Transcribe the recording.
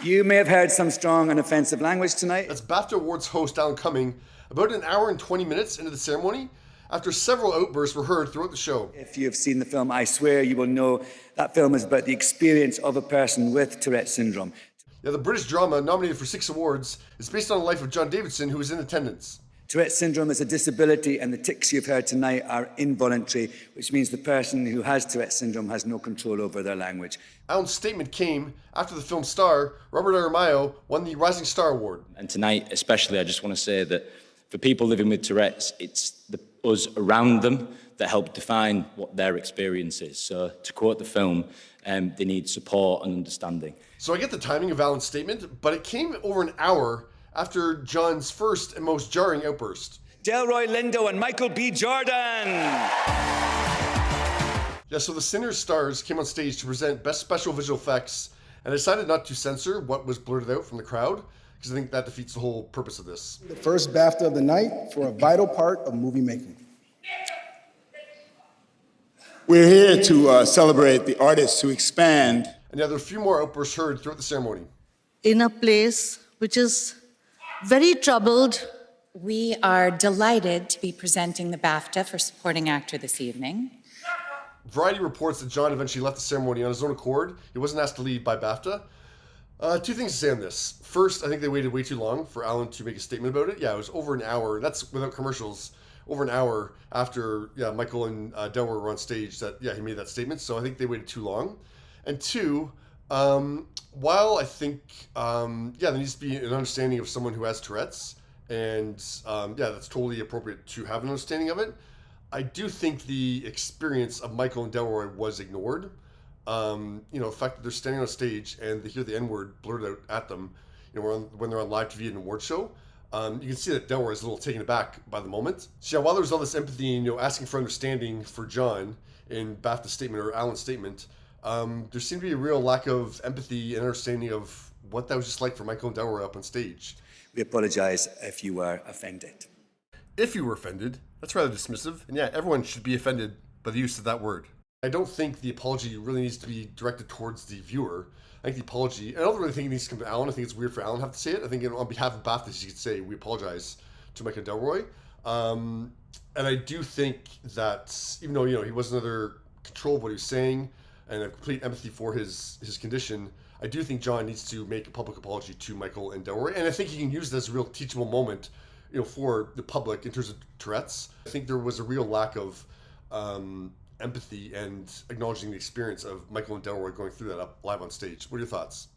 You may have heard some strong and offensive language tonight. That's BAFTA Awards host Alan Cumming about an hour and 20 minutes into the ceremony after several outbursts were heard throughout the show. If you've seen the film I Swear, you will know that film is about the experience of a person with Tourette's syndrome. Yeah, the British drama, nominated for 6 awards, is based on the life of John Davidson, who was in attendance. Tourette's syndrome is a disability, and the tics you've heard tonight are involuntary, which means the person who has Tourette's syndrome has no control over their language. Alan's statement came after the film's star, Robert Aramayo, won the Rising Star Award. And tonight, especially, I just want to say that for people living with Tourette's, it's us around them that help define what their experience is. So, to quote the film, they need support and understanding. So I get the timing of Alan's statement, but it came over an hour after John's first and most jarring outburst. Delroy Lindo and Michael B. Jordan! Yeah, so the Sinners stars came on stage to present Best Special Visual Effects and decided not to censor what was blurted out from the crowd, because I think that defeats the whole purpose of this. The first BAFTA of the night for a vital part of movie making. We're here to celebrate the artists who expand. And yeah, there were a few more outbursts heard throughout the ceremony. In a place which is very troubled. We are delighted to be presenting the BAFTA for Supporting Actor this evening. Variety reports that John eventually left the ceremony on his own accord. He wasn't asked to leave by BAFTA. 2 things to say on this. First, I think they waited way too long for Alan to make a statement about it. Yeah, it was over an hour. That's without commercials. Over an hour after Michael and Delroy were on stage that he made that statement. So I think they waited too long. And 2, while I think there needs to be an understanding of someone who has Tourette's, and that's totally appropriate to have an understanding of it, I do think the experience of Michael and Delroy was ignored. The fact that they're standing on stage and they hear the N-word blurted out at them, when they're on live TV at an award show, you can see that Delroy is a little taken aback by the moment. So while there was all this empathy and asking for understanding for John in BAFTA's statement or Alan's statement, there seemed to be a real lack of empathy and understanding of what that was just like for Michael and Delroy up on stage. We apologise if you were offended. If you were offended, that's rather dismissive. And everyone should be offended by the use of that word. I don't think the apology really needs to be directed towards the viewer. I think the apology, I don't really think it needs to come to Alan. I think it's weird for Alan to have to say it. I think on behalf of BAFTA, you could say, we apologize to Michael and Delroy. And I do think that, even though, he wasn't under control of what he was saying, and have complete empathy for his condition, I do think John needs to make a public apology to Michael and Delroy. And I think he can use it as a real teachable moment, for the public in terms of Tourette's. I think there was a real lack of empathy and acknowledging the experience of Michael and Delroy going through that up live on stage. What are your thoughts?